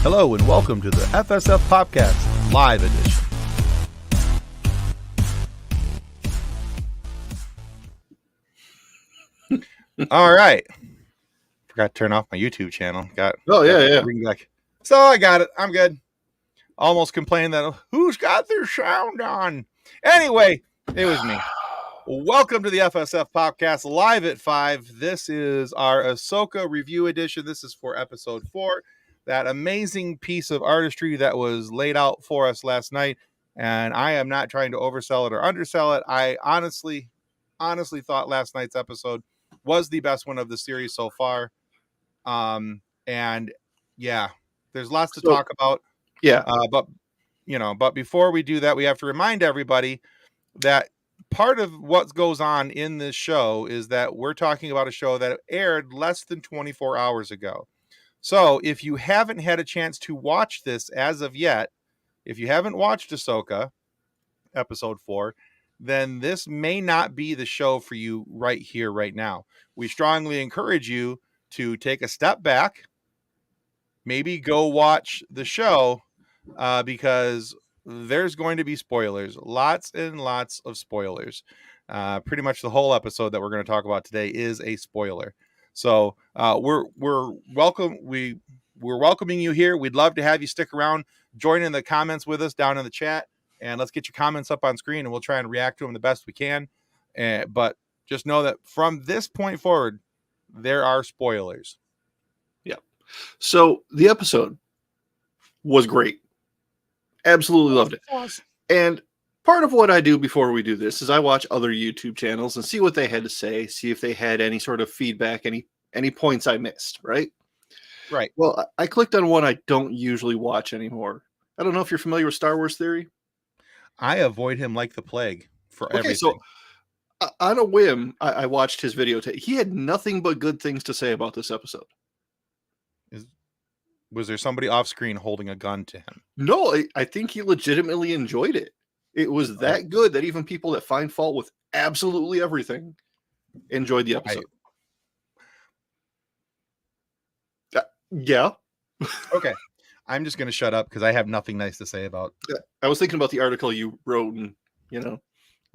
Hello and welcome to the FSF PopCast Live Edition. All right. Forgot to turn off my YouTube channel. Bring back. So I got it. I'm good. Almost complained that who's got their sound on? Anyway, it was me. Welcome to the FSF PopCast Live at 5. This is our Ahsoka review edition. This is for episode 4. That amazing piece of artistry that was laid out for us last night. And I am not trying to oversell it or undersell it. I honestly thought last night's episode was the best one of the series so far. And yeah, there's lots to talk about. Yeah. But before we do that, we have to remind everybody that part of what goes on in this show is that we're talking about a show that aired less than 24 hours ago. So if you haven't had a chance to watch this as of yet, if you haven't watched Ahsoka episode 4, then this may not be the show for you right here, right now. We strongly encourage you to take a step back, maybe go watch the show, because there's going to be spoilers, lots and lots of spoilers. Pretty much the whole episode that we're going to talk about today is a spoiler. So we're welcoming you here. We'd love to have you stick around, join in the comments with us down in the chat, and let's get your comments up on screen, and we'll try and react to them the best we can. But just know that from this point forward, there are spoilers. Yeah. So the episode was great. Absolutely loved it. And part of what I do before we do this is I watch other YouTube channels and see what they had to say, see if they had any sort of feedback, any points I missed, right? Right. Well, I clicked on one I don't usually watch anymore. I don't know if you're familiar with Star Wars Theory. I avoid him like the plague for everything. So on a whim, I watched his video. He had nothing but good things to say about this episode. Was there somebody off screen holding a gun to him? No, I think he legitimately enjoyed it. It was that good that even people that find fault with absolutely everything enjoyed the episode. Yeah. Okay. I'm just going to shut up because I have nothing nice to say about. I was thinking about the article you wrote and,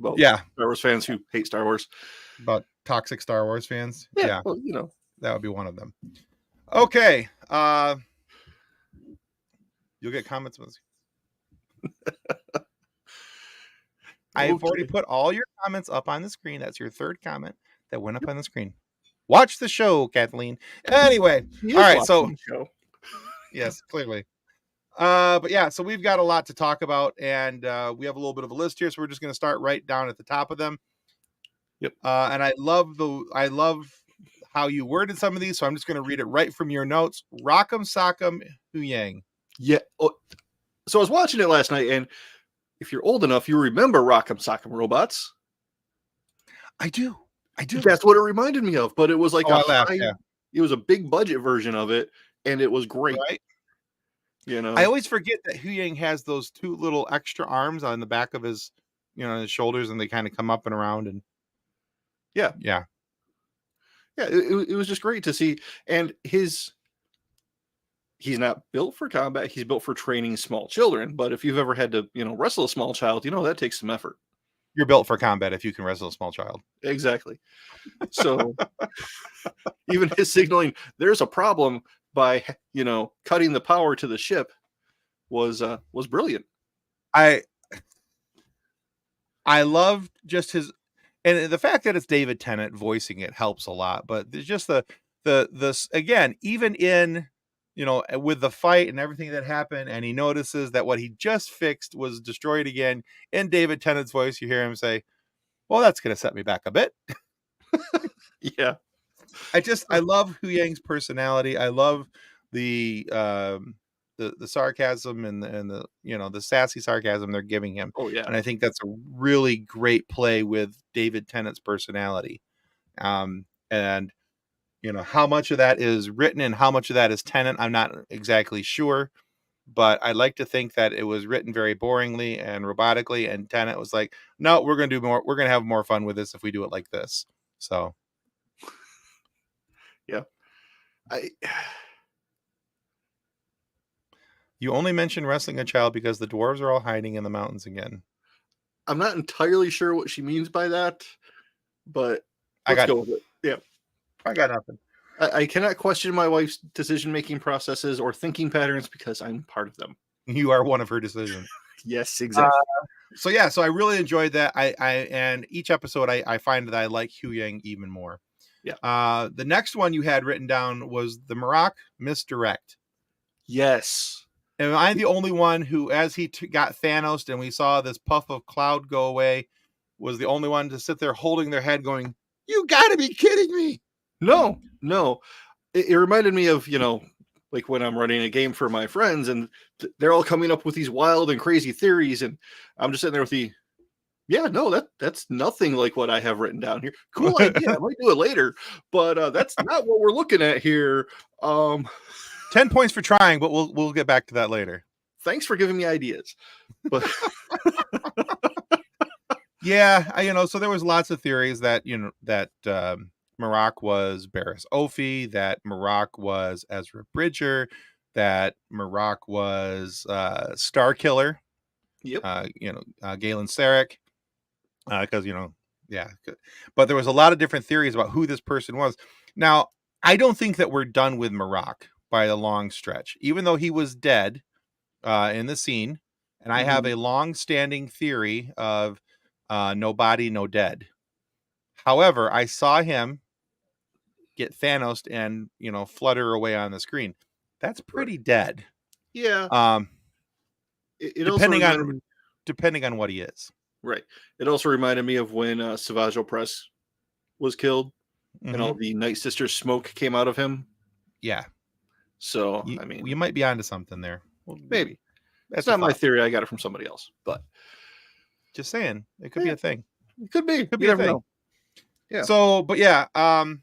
about Star Wars fans who hate Star Wars. About toxic Star Wars fans. Yeah. Well, that would be one of them. Okay. You'll get comments. I've already put all your comments up on the screen. That's your third comment that went up on the screen. Watch the show, Kathleen. Anyway, all right. So, yes, clearly. But yeah, so we've got a lot to talk about, and we have a little bit of a list here. So we're just going to start right down at the top of them. Yep. And I love how you worded some of these, so I'm just going to read it right from your notes. Rock'em Sock'em Huyang. Yeah. So I was watching it last night, and if you're old enough, you remember Rock'em Sock'em Robots. I do. That's what it reminded me of, but it was like it was a big budget version of it, and it was great. Right? I always forget that Huyang has those two little extra arms on the back of his, his shoulders, and they kind of come up and around, and yeah. It was just great to see, and he's not built for combat. He's built for training small children. But if you've ever had to, wrestle a small child, that takes some effort. You're built for combat if you can wrestle a small child. Exactly. So even his signaling, there's a problem by, cutting the power to the ship was brilliant. I loved just his, and the fact that it's David Tennant voicing it helps a lot, but there's just the again, even in, with the fight and everything that happened, and he notices that what he just fixed was destroyed again. In David Tennant's voice, you hear him say, well, that's going to set me back a bit. Yeah. I love Huyang's personality. I love the sarcasm and the the sassy sarcasm they're giving him. Oh yeah. And I think that's a really great play with David Tennant's personality. And how much of that is written and how much of that is Tennant, I'm not exactly sure. but I like to think that it was written very boringly and robotically, and Tenet was like, no, we're going to do more. We're going to have more fun with this if we do it like this. So, yeah. You only mention wrestling a child because the dwarves are all hiding in the mountains again. I'm not entirely sure what she means by that, but let's go with it. Yeah. I got nothing. I cannot question my wife's decision-making processes or thinking patterns because I'm part of them. You are one of her decisions. Yes, exactly. So I really enjoyed that. And each episode I find that I like Hu Yang even more. Yeah. The next one you had written down was the Marok misdirect. Yes. Am I the only one who, as he got Thanos and we saw this puff of cloud go away, was the only one to sit there holding their head going, you gotta be kidding me. No. It reminded me of, like when I'm running a game for my friends and they're all coming up with these wild and crazy theories. And I'm just sitting there with that's nothing like what I have written down here. Cool idea. I might do it later, but that's not what we're looking at here. 10 points for trying, but we'll get back to that later. Thanks for giving me ideas. But yeah, so there was lots of theories that, Marok was Barriss Ophi, that Marok was Ezra Bridger, that Marok was Star Killer. Yep. Galen Sarek. Because, but there was a lot of different theories about who this person was. Now, I don't think that we're done with Marok by a long stretch, even though he was dead in the scene. And I have a long-standing theory of no body, no dead. However, I saw him get Thanos and, flutter away on the screen. That's pretty dead. Yeah. Depending on what he is. Right. It also reminded me of when Savage Opress was killed and all the Night Sisters smoke came out of him. Yeah. So, you might be onto something there. Well, maybe. That's not my theory. I got it from somebody else, but just saying, it could be a thing. It could be. Could be a thing. Know. Yeah. So, but yeah, I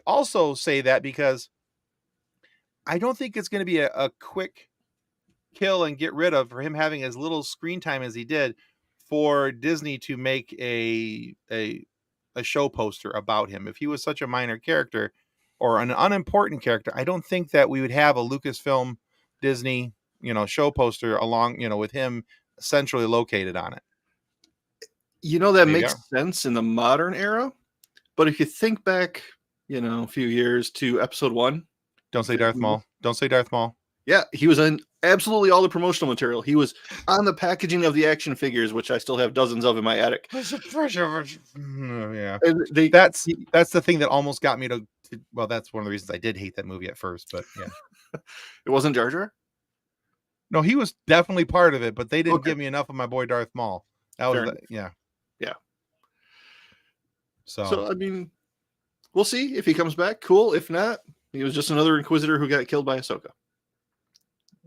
also say that because I don't think it's going to be a quick kill and get rid of for him having as little screen time as he did for Disney to make a show poster about him. If he was such a minor character or an unimportant character, I don't think that we would have a Lucasfilm Disney, show poster along, with him centrally located on it. That makes sense in the modern era. But if you think back, a few years to episode 1. Don't say Darth Maul. Don't say Darth Maul. Yeah, he was in absolutely all the promotional material. He was on the packaging of the action figures, which I still have dozens of in my attic. Yeah. And that's the thing that almost got me to well, that's one of the reasons I did hate that movie at first, but yeah. It wasn't Jar Jar? No, he was definitely part of it, but they didn't give me enough of my boy Darth Maul. That was yeah. So we'll see if he comes back. Cool. If not, he was just another Inquisitor who got killed by Ahsoka.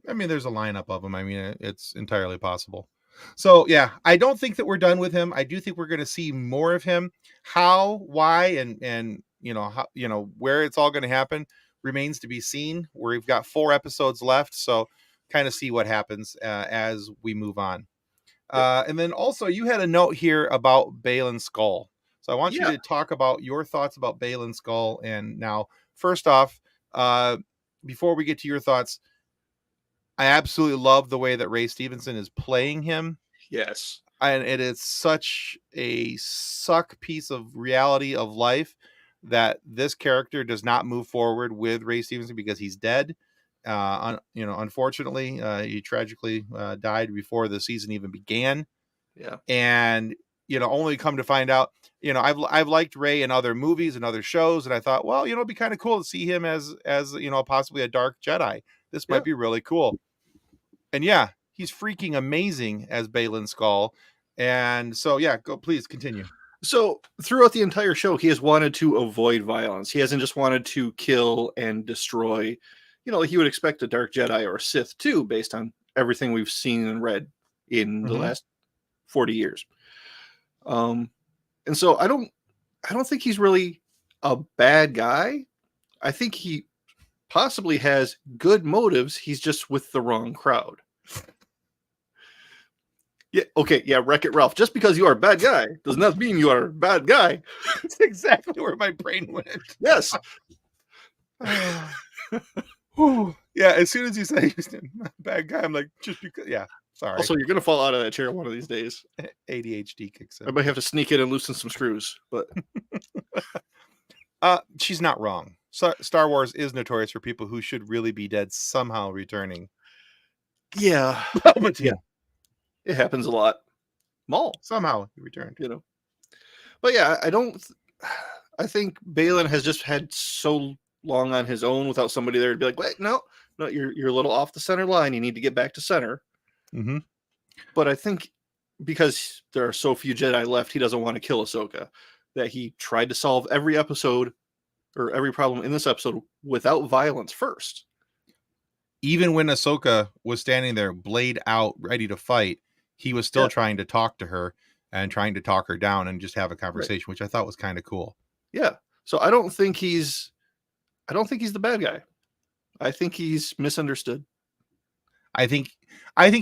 There's a lineup of them. It's entirely possible. So yeah, I don't think that we're done with him. I do think we're going to see more of him. How, why, and how, where it's all going to happen remains to be seen. We've got 4 episodes left, so kind of see what happens as we move on. And then also you had a note here about Baylan Skoll. So I want you to talk about your thoughts about Baylan Skoll. And now, first off, before we get to your thoughts, I absolutely love the way that Ray Stevenson is playing him. Yes. And it is such a suck piece of reality of life that this character does not move forward with Ray Stevenson because he's dead. Unfortunately, he tragically died before the season even began. Yeah. And, only come to find out, I've liked Ray in other movies and other shows. And I thought, well, it'd be kind of cool to see him as possibly a dark Jedi. This might be really cool. And yeah, he's freaking amazing as Baylan Skoll. And so, please continue. So throughout the entire show, he has wanted to avoid violence. He hasn't just wanted to kill and destroy, like you would expect a dark Jedi or a Sith too, based on everything we've seen and read in the last 40 years. And so I don't think he's really a bad guy. I think he possibly has good motives. He's just with the wrong crowd. Yeah. Okay. Yeah. Wreck-It Ralph. Just because you are a bad guy does not mean you are a bad guy. That's exactly where my brain went. Yes. Yeah. As soon as you say he's a bad guy, I'm like, just because. Yeah. Sorry. Also, you're gonna fall out of that chair one of these days. ADHD kicks in. I might have to sneak in and loosen some screws, but she's not wrong. Star Wars is notorious for people who should really be dead somehow returning. yeah, Palpatine. It happens a lot. Maul Somehow he returned. But yeah, I think Balin has just had so long on his own without somebody there to be like, wait, no, you're a little off the center line. You need to get back to center. Mm-hmm. But I think because there are so few Jedi left, he doesn't want to kill Ahsoka. That he tried to solve every episode or every problem in this episode without violence first. Even when Ahsoka was standing there, blade out, ready to fight, he was still trying to talk to her and trying to talk her down and just have a conversation, which I thought was kind of cool. Yeah. So I don't think he's the bad guy. I think he's misunderstood. I think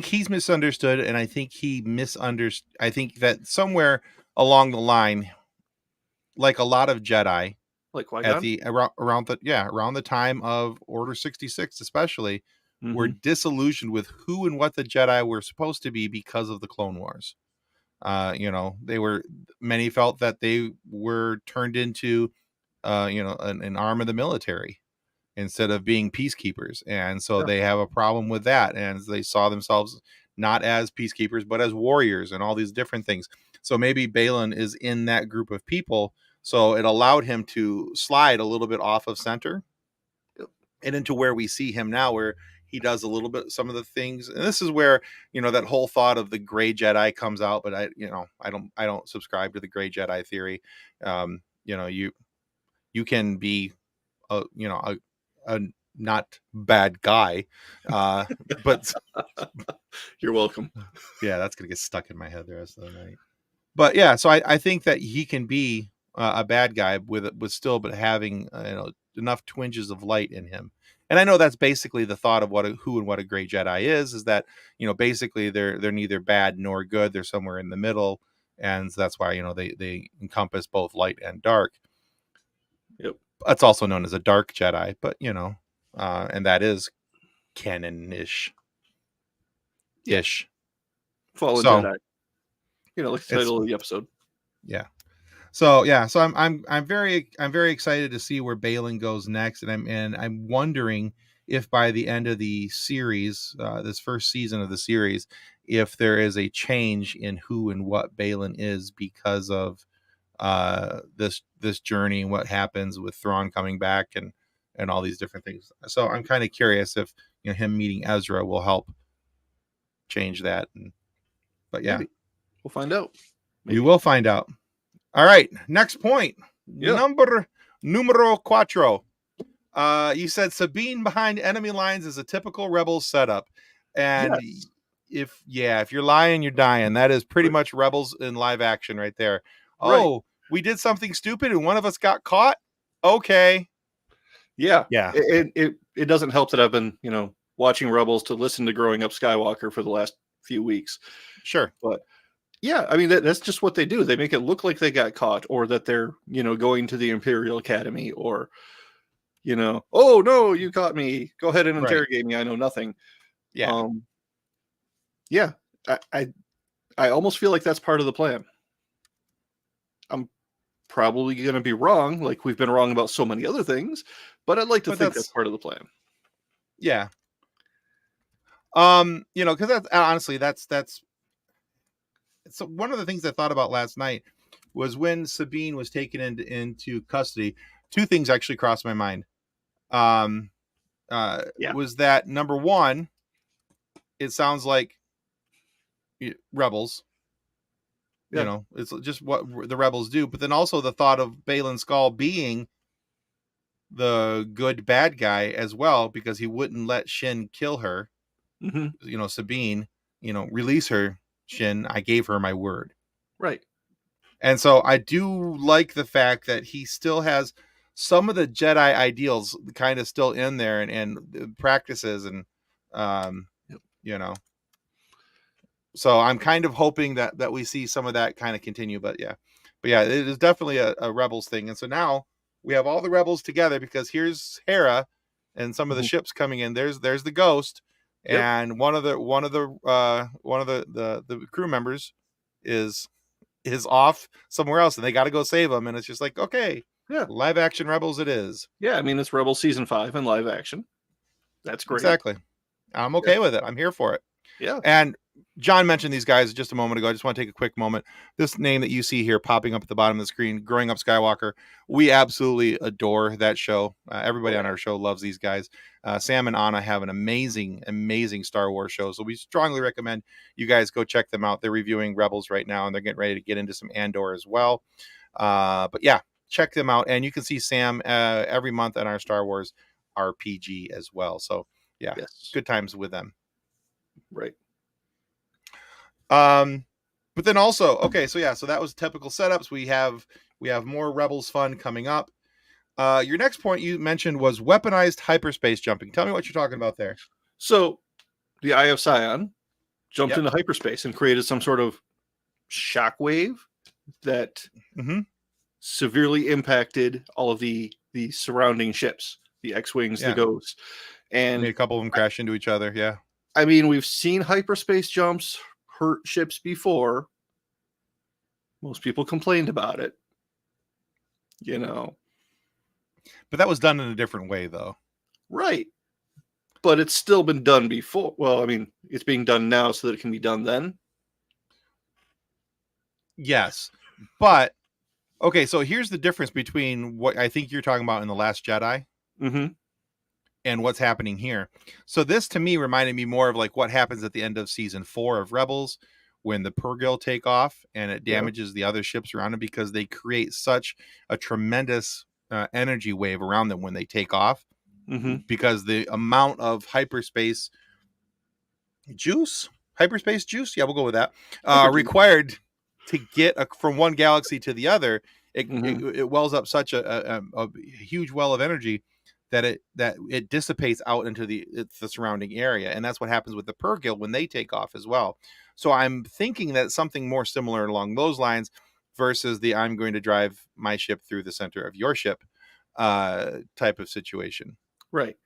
he's misunderstood, and I think he misunderstood. I think that somewhere along the line, like a lot of Jedi, like Qui-Gon? at the around the time of Order 66, especially, were disillusioned with who and what the Jedi were supposed to be because of the Clone Wars. Many felt that they were turned into, an arm of the military instead of being peacekeepers. And so they have a problem with that. And they saw themselves not as peacekeepers, but as warriors and all these different things. So maybe Balin is in that group of people. So it allowed him to slide a little bit off of center and into where we see him now, where he does a little bit, some of the things. And this is where, that whole thought of the gray Jedi comes out, but I don't subscribe to the gray Jedi theory. You can be a not bad guy, but you're welcome. Yeah, that's gonna get stuck in my head the rest of the night. But yeah, so I think that he can be a bad guy with still, but having enough twinges of light in him. And I know that's basically the thought of who and what a gray Jedi is that basically they're neither bad nor good. They're somewhere in the middle, and so that's why they encompass both light and dark. Yep. That's also known as a dark Jedi, but and that is canon-ish. Fallen Jedi. Like the title of the episode. Yeah. So I'm very excited to see where Balin goes next, and I'm wondering if by the end of the series, this first season of the series, if there is a change in who and what Balin is because of this journey and what happens with Thrawn coming back and all these different things. So I'm kind of curious if him meeting Ezra will help change that. But yeah, maybe. We'll find out. Maybe. We will find out. All right, next point. Numero cuatro. You said Sabine behind enemy lines is a typical Rebels setup, and if you're lying, you're dying. That is pretty much Rebels in live action right there. Oh, we did something stupid and one of us got caught. Okay. Yeah. It doesn't help that I've been watching Rebels to listen to Growing Up Skywalker for the last few weeks. Sure, but. Yeah, I mean, that's just what they do. They make it look like they got caught or that they're, going to the Imperial Academy or, oh, no, you caught me. Go ahead and interrogate me. I know nothing. Yeah. I almost feel like that's part of the plan. I'm probably going to be wrong, like we've been wrong about so many other things, but I'd like to think that's part of the plan. Yeah. Because that's honestly, that's so one of the things I thought about last night was when Sabine was taken into custody. Two things actually crossed my mind. Was that number one? It sounds like Rebels. It's just what the Rebels do. But then also the thought of Baylan Skoll being the good bad guy as well, because he wouldn't let Shin kill her. Mm-hmm. Sabine. Release her. Shin, I gave her my word. Right. And so I do like the fact that he still has some of the Jedi ideals kind of still in there, and practices, and Yep. you know. So I'm kind of hoping that we see some of that kind of continue. But yeah, it is definitely a Rebels thing. And so now we have all the Rebels together, because here's Hera and some of the Mhm. ships coming in. There's the Ghost, Yep. and one of the crew members is off somewhere else, and they got to go save him. And it's just like, okay, Yeah. live action Rebels it is. Yeah. I mean, it's Rebel season 5 in live action. That's great. Exactly. I'm okay with it. I'm here for it. Yeah. And John mentioned these guys just a moment ago. I just want to take a quick moment. This name that you see here popping up at the bottom of the screen, Growing Up Skywalker, we absolutely adore that show. Everybody on our show loves these guys. Sam and Anna have an amazing, amazing Star Wars show. So we strongly recommend you guys go check them out. They're reviewing Rebels right now, and they're getting ready to get into some Andor as well. But yeah, check them out. And you can see Sam every month on our Star Wars RPG as well. So yeah, Yes. good times with them. Right. But then also, okay, so yeah, so that was typical setups. We have more Rebels fun coming up. Your next point you mentioned was weaponized hyperspace jumping. Tell me what you're talking about there. So the Eye of Sion jumped Yep. into hyperspace and created some sort of shockwave that severely impacted all of the surrounding ships, the X-Wings, the Ghosts. And made a couple of them crash into each other. Yeah. I mean, we've seen hyperspace jumps hurt ships before. Most people complained about it, you know. But that was done in a different way, though. Right. But it's still been done before. Well, I mean, it's being done now so that it can be done then. Yes. But, okay, so here's the difference between what I think you're talking about in The Last Jedi and what's happening here. So this, to me, reminded me more of like what happens at the end of season 4 of Rebels, when the Purrgil take off and it damages the other ships around them, because they create such a tremendous energy wave around them when they take off, because the amount of hyperspace juice, yeah, we'll go with that, required to get from one galaxy to the other, it wells up such a huge well of energy that it dissipates out into the surrounding area. And that's what happens with the Purrgil when they take off as well. So I'm thinking that something more similar along those lines, versus the I'm going to drive my ship through the center of your ship type of situation. Right.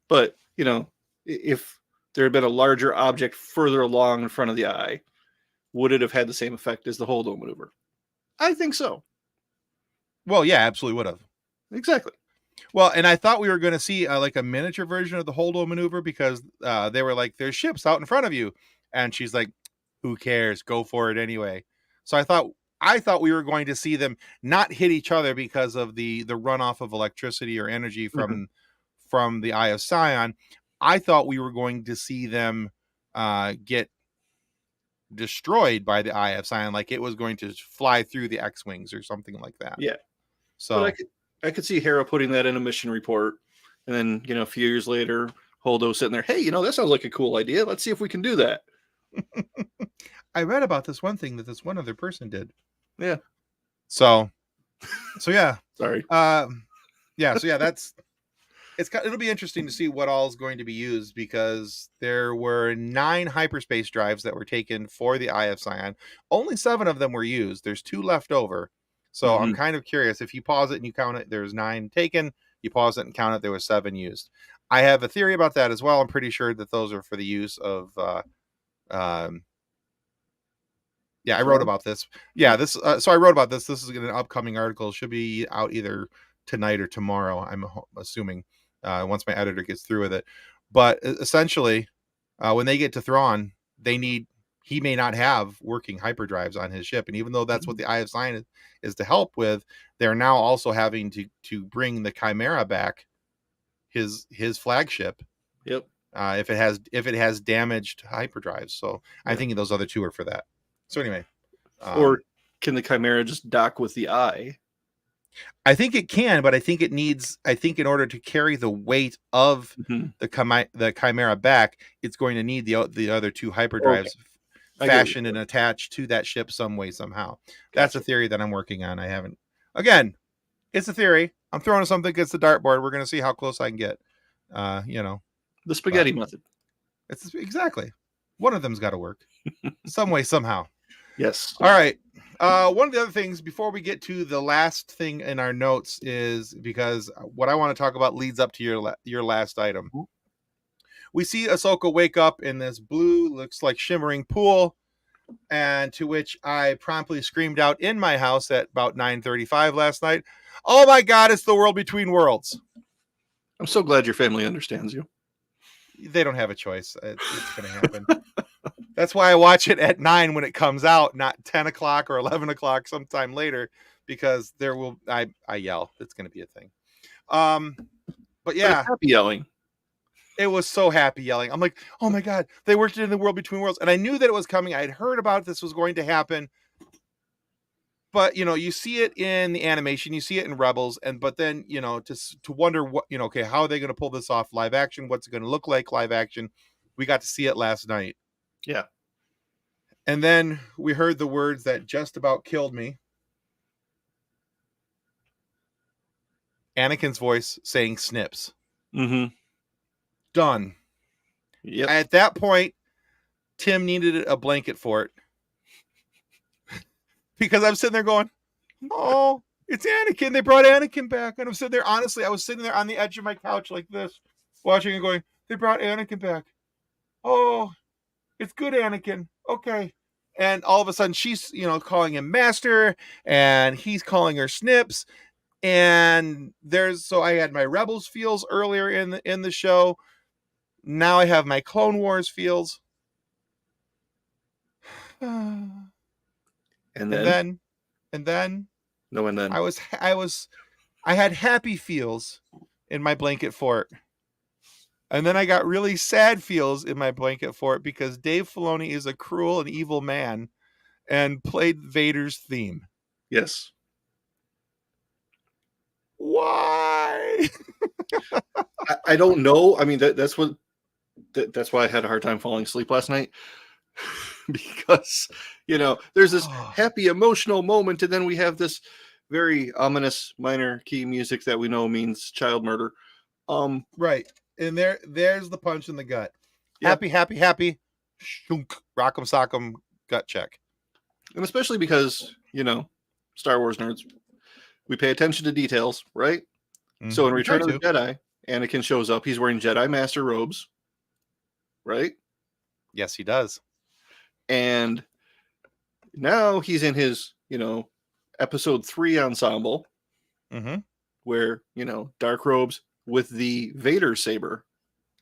But, you know, if there had been a larger object further along in front of the eye, would it have had the same effect as the holdo maneuver? I think so. Well, yeah, absolutely would have. Exactly. Well, and I thought we were going to see like a miniature version of the holdo maneuver, because they were like, there's ships out in front of you. And she's like, who cares? Go for it anyway. So I thought we were going to see them not hit each other because of the runoff of electricity or energy from the Eye of Sion. I thought we were going to see them get destroyed by the Eye of Sion, like it was going to fly through the X-Wings or something like that. Yeah. So but I could see Hera putting that in a mission report, and then, you know, a few years later, Holdo sitting there, hey, you know, that sounds like a cool idea. Let's see if we can do that. I read about this one thing that this one other person did. Yeah. So yeah. Sorry. Yeah. So yeah, it'll be interesting to see what all is going to be used, because there were 9 hyperspace drives that were taken for the Eye of Sion. Only 7 of them were used. There's 2 left over. So I'm kind of curious, if you pause it and you count it, there's 9 taken. You pause it and count it, there was 7 used. I have a theory about that as well. I'm pretty sure that those are for the use of yeah, I wrote about this. Yeah, this. So I wrote about this. This is an upcoming article. It should be out either tonight or tomorrow, I'm assuming, once my editor gets through with it. But essentially, when they get to Thrawn, he may not have working hyperdrives on his ship. And even though that's what the Eye of Sion is to help with, they're now also having to bring the Chimera back, his flagship. Yep. If it has damaged hyperdrives. So I'm thinking those other 2 are for that. So anyway, or can the Chimera just dock with the Eye? I think it can, but I think in order to carry the weight of the Chimera back, it's going to need the other 2 hyperdrives fashioned and attached to that ship some way, somehow. That's a theory that I'm working on. I haven't, again, It's a theory. I'm throwing something against the dartboard. We're going to see how close I can get. The spaghetti method. It's exactly. One of them's got to work some way, somehow. Yes. All right. One of the other things before we get to the last thing in our notes is because what I want to talk about leads up to your last item. We see Ahsoka wake up in this blue, looks like shimmering pool, and to which I promptly screamed out in my house at about 9:35 last night, "Oh my God, it's the world between worlds." I'm so glad your family understands you. They don't have a choice. It's going to happen. That's why I watch it at 9 when it comes out, not 10 o'clock or 11 o'clock sometime later, because I yell. It's going to be a thing. But yeah. But it's happy yelling. It was so happy yelling. I'm like, oh my God, they worked it in the world between worlds. And I knew that it was coming. I had heard about this was going to happen. But, you see it in the animation, you see it in Rebels. But then, to wonder what, okay, how are they going to pull this off live action? What's it going to look like live action? We got to see it last night. Yeah. And then we heard the words that just about killed me. Anakin's voice saying snips. Mm-hmm. Done. Yep. At that point, Tim needed a blanket for it. Because I'm sitting there going, oh, it's Anakin. They brought Anakin back. And I'm sitting there, honestly, I was sitting there on the edge of my couch like this, watching and going, they brought Anakin back. Oh, it's good Anakin. Okay. And all of a sudden she's, calling him master and he's calling her snips. And so I had my Rebels feels earlier in the show. Now I have my Clone Wars feels. And then I had happy feels in my blanket fort. And then I got really sad feels in my blanket fort because Dave Filoni is a cruel and evil man and played Vader's theme. Yes. Why? I don't know. I mean, that's why I had a hard time falling asleep last night. Because, there's this happy emotional moment, and then we have this very ominous minor key music that we know means child murder. Right. And there's the punch in the gut. Yep. Happy. Shunk. Rock'em sock'em gut check. And especially because, Star Wars nerds, we pay attention to details, right? Mm-hmm. So in Return of the Jedi, Anakin shows up. He's wearing Jedi Master robes, right? Yes, he does. And now he's in his, episode 3 ensemble, where, dark robes with the Vader saber,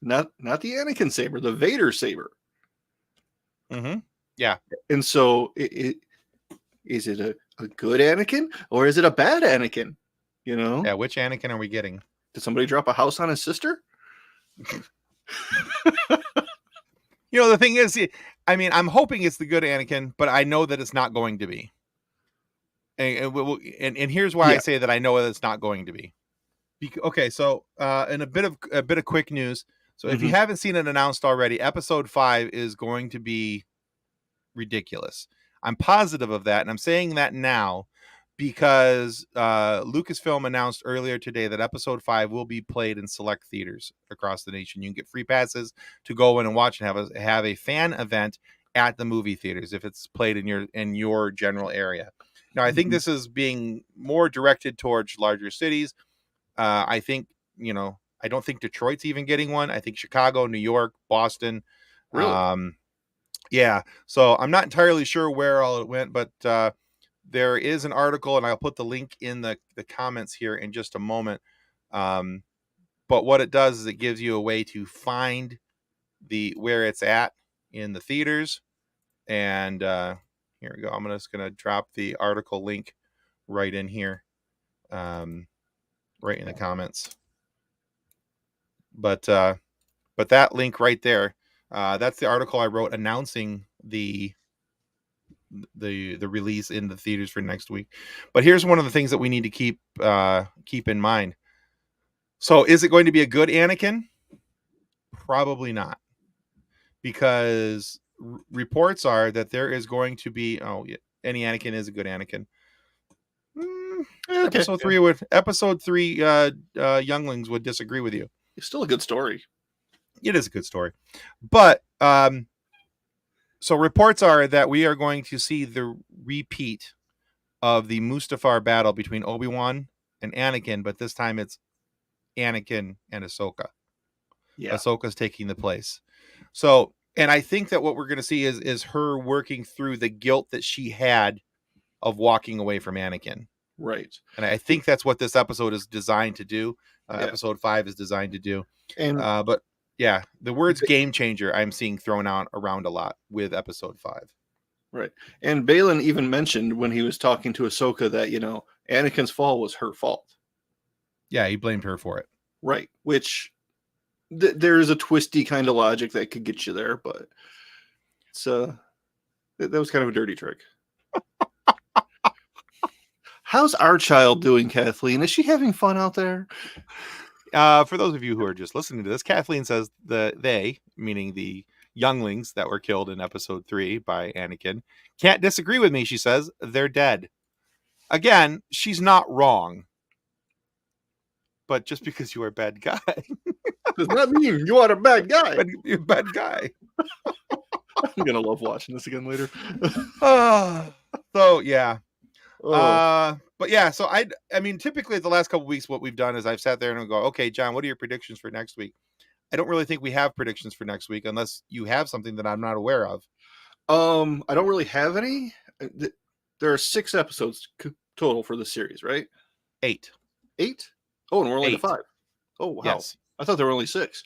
not the Anakin saber, the Vader saber. Yeah. And so is it a good Anakin or is it a bad Anakin? Yeah, which Anakin are we getting? Did somebody drop a house on his sister? The thing is, I mean, I'm hoping it's the good Anakin, but I know that it's not going to be. And here's why I say that I know that it's not going to be. Okay, so in a bit of quick news. So if you haven't seen it announced already, episode 5 is going to be ridiculous. I'm positive of that, and I'm saying that now because Lucasfilm announced earlier today that episode 5 will be played in select theaters across the nation. You can get free passes to go in and watch and have a fan event at the movie theaters if it's played in your general area. Now, I think this is being more directed towards larger cities. I think, I don't think Detroit's even getting one. I think Chicago, New York, Boston. Really? Yeah. So I'm not entirely sure where all it went, but there is an article, and I'll put the link in the comments here in just a moment. But what it does is it gives you a way to find where it's at in the theaters. And here we go. I'm just going to drop the article link right in here, right in the comments. But that link right there, that's the article I wrote announcing the release in the theaters for next week. But here's one of the things that we need to keep in mind. So is it going to be a good Anakin? Probably not, because reports are that there is going to be any Anakin is a good Anakin. Okay. Episode 3 younglings would disagree with you. It's still a good story. It is a good story. But so reports are that we are going to see the repeat of the Mustafar battle between Obi-Wan and Anakin, but this time it's Anakin and Ahsoka. Yeah. Ahsoka's taking the place. So, and I think that what we're going to see is her working through the guilt that she had of walking away from Anakin. Right. And I think that's what this episode is designed to do. Yeah. Episode 5 is designed to do. And but yeah, the words game changer I'm seeing thrown out around a lot with episode 5. Right. And Balin even mentioned when he was talking to Ahsoka that, Anakin's fall was her fault. Yeah, he blamed her for it. Right. Which there is a twisty kind of logic that could get you there, but it's that was kind of a dirty trick. How's our child doing, Kathleen? Is she having fun out there? For those of you who are just listening to this, Kathleen says they, meaning the younglings that were killed in episode 3 by Anakin, can't disagree with me. She says they're dead. Again, she's not wrong. But just because you are a bad guy does not mean you are a bad guy. But you're a bad guy. I'm gonna love watching this again later. So yeah. But yeah, so I mean, typically the last couple of weeks, what we've done is I've sat there and I go, okay, John, what are your predictions for next week? I don't really think we have predictions for next week unless you have something that I'm not aware of. I don't really have any. There are 6 episodes total for the series, right? 8. 8? Oh, and we're only to 5. Oh, wow. Yes. I thought there were only 6.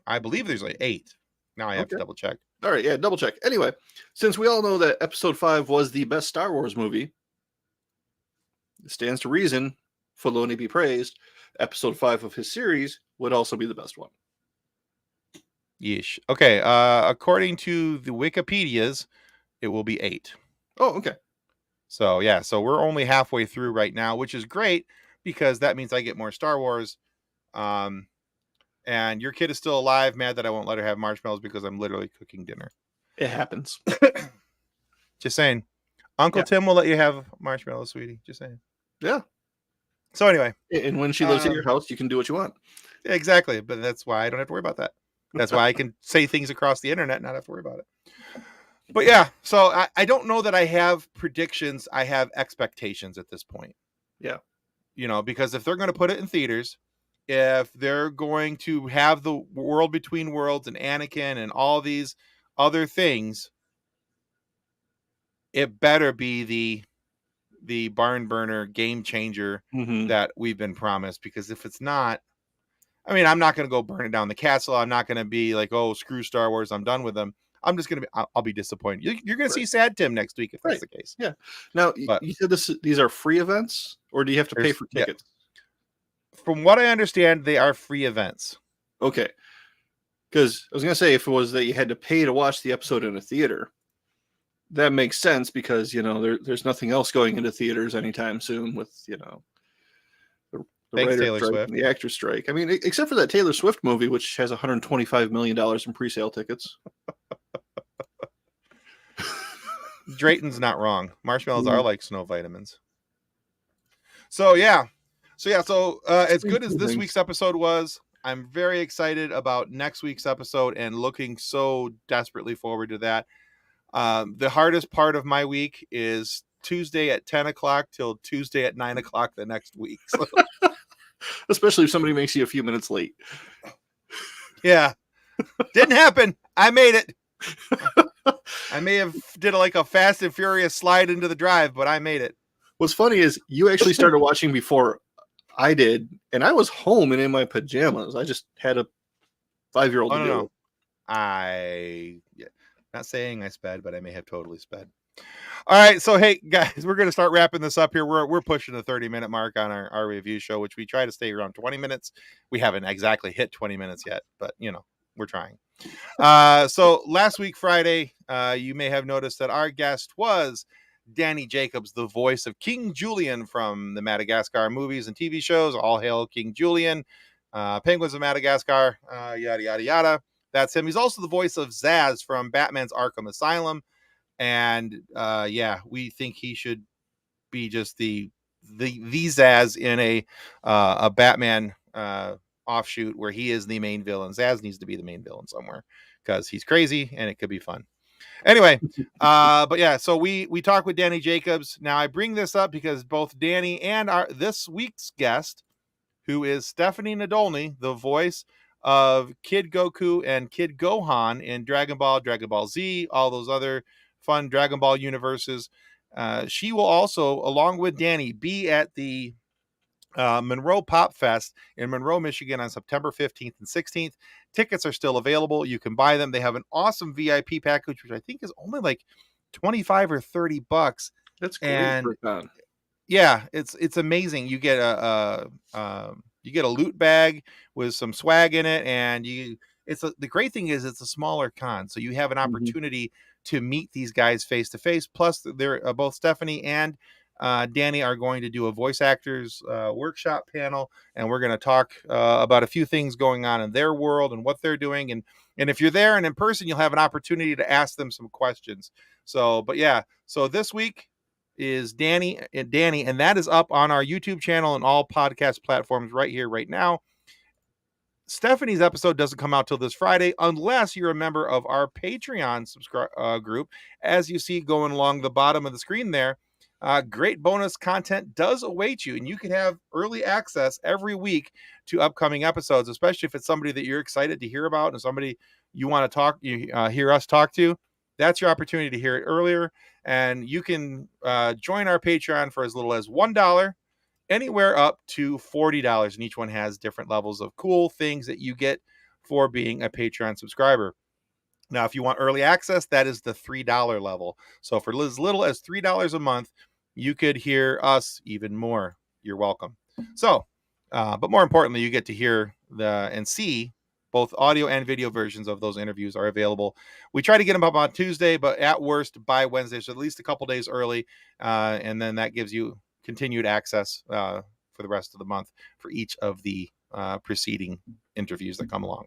I believe there's like 8. Now I have to double check. All right, yeah, double check. Anyway, since we all know that episode 5 was the best Star Wars movie, it stands to reason, Filoni be praised, episode 5 of his series would also be the best one. Yeesh. Okay, according to the Wikipedias, it will be 8. Oh, okay. So yeah, so we're only halfway through right now, which is great because that means I get more Star Wars. And your kid is still alive, mad that I won't let her have marshmallows because I'm literally cooking dinner. It happens. Just saying. Uncle Tim will let you have marshmallows, sweetie. Just saying. Yeah. So anyway. And when she lives at your house, you can do what you want. Exactly. But that's why I don't have to worry about that. That's why I can say things across the internet and not have to worry about it. But yeah, so I don't know that I have predictions. I have expectations at this point. Yeah. Because if they're going to put it in theaters, if they're going to have the world between worlds and Anakin and all these other things, it better be the barn burner game changer that we've been promised. Because if it's not, I mean, I'm not going to go burning down the castle. I'm not going to be like, oh, screw Star Wars, I'm done with them. I'm just going to be, I'll be disappointed. You're going to see Sad Tim next week if that's the case. Yeah. Now, you said these are free events, or do you have to pay for tickets? Yeah. From what I understand, they are free events. Okay. Because I was going to say, if it was that you had to pay to watch the episode in a theater, that makes sense because, there's nothing else going into theaters anytime soon with, the Thanks, writer Taylor strike Swift. and the actor strike. I mean, except for that Taylor Swift movie, which has $125 million in pre-sale tickets. Drayton's not wrong. Marshmallows are like snow vitamins. So yeah. As good as this week's episode was, I'm very excited about next week's episode and looking so desperately forward to that. The hardest part of my week is Tuesday at 10 o'clock till Tuesday at 9 o'clock the next week. So. Especially if somebody makes you a few minutes late. Yeah. Didn't happen. I made it. I may have did a Fast and Furious slide into the drive, but I made it. What's funny is you actually started watching before I did, and I was home and in my pajamas. I just had a 5-year-old to do. Not saying I sped, but I may have totally sped. All right, so hey guys, we're going to start wrapping this up here. We're pushing the 30-minute mark on our review show, which we try to stay around 20 minutes. We haven't exactly hit 20 minutes yet, but we're trying. So last week Friday, you may have noticed that our guest was Danny Jacobs, the voice of King Julian from the Madagascar movies and TV shows. All hail King Julian, Penguins of Madagascar, yada yada yada. That's him. He's also the voice of Zaz from Batman's Arkham Asylum. And we think he should be just the the Zaz in a Batman offshoot where he is the main villain. Zaz needs to be the main villain somewhere because he's crazy and it could be fun. Anyway, but yeah, so we talk with Danny Jacobs. Now I bring this up because both Danny and this week's guest, who is Stephanie Nadolny, the voice of Kid Goku and Kid Gohan in Dragon Ball Z, all those other fun Dragon Ball universes. She will also, along with Danny, be at the Monroe Pop Fest in Monroe, Michigan on September 15th and 16th. Tickets are still available. You can buy them. They have an awesome VIP package, which I think is only like 25 or 30 bucks. That's great and for a con. yeah, it's amazing. You get a loot bag with some swag in it, and the great thing is it's a smaller con, so you have an opportunity to meet these guys face to face. Plus, they're both Stephanie and Danny are going to do a voice actors workshop panel, and we're going to talk about a few things going on in their world and what they're doing. And if you're there and in person, you'll have an opportunity to ask them some questions. So this week is Danny, and that is up on our YouTube channel and all podcast platforms right here, right now. Stephanie's episode doesn't come out till this Friday unless you're a member of our Patreon group. As you see going along the bottom of the screen there, great bonus content does await you, and you can have early access every week to upcoming episodes, especially if it's somebody that you're excited to hear about and somebody you want to hear us talk to. That's your opportunity to hear it earlier, and you can join our Patreon for as little as $1, anywhere up to $40, and each one has different levels of cool things that you get for being a Patreon subscriber. Now, if you want early access, that is the $3 level. So for as little as $3 a month, you could hear us even more. You're welcome. So, but more importantly, you get to hear and see both audio and video versions of those interviews are available. We try to get them up on Tuesday, but at worst by Wednesday, so at least a couple days early. And then that gives you continued access for the rest of the month for each of the preceding interviews that come along.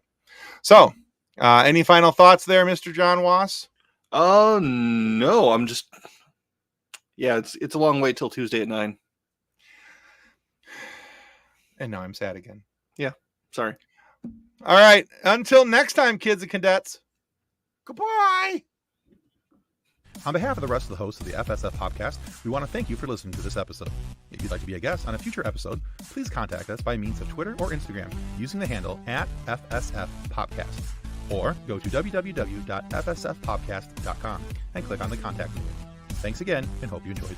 So, any final thoughts there, Mr. John Wass? Oh, no, I'm just... Yeah, it's a long wait till Tuesday at 9. And now I'm sad again. Yeah, sorry. All right. Until next time, kids and cadets. Goodbye. On behalf of the rest of the hosts of the FSF PopCast, we want to thank you for listening to this episode. If you'd like to be a guest on a future episode, please contact us by means of Twitter or Instagram using the handle @FSF PopCast, or go to www.fsfpopcast.com and click on the contact menu. Thanks again, and hope you enjoyed.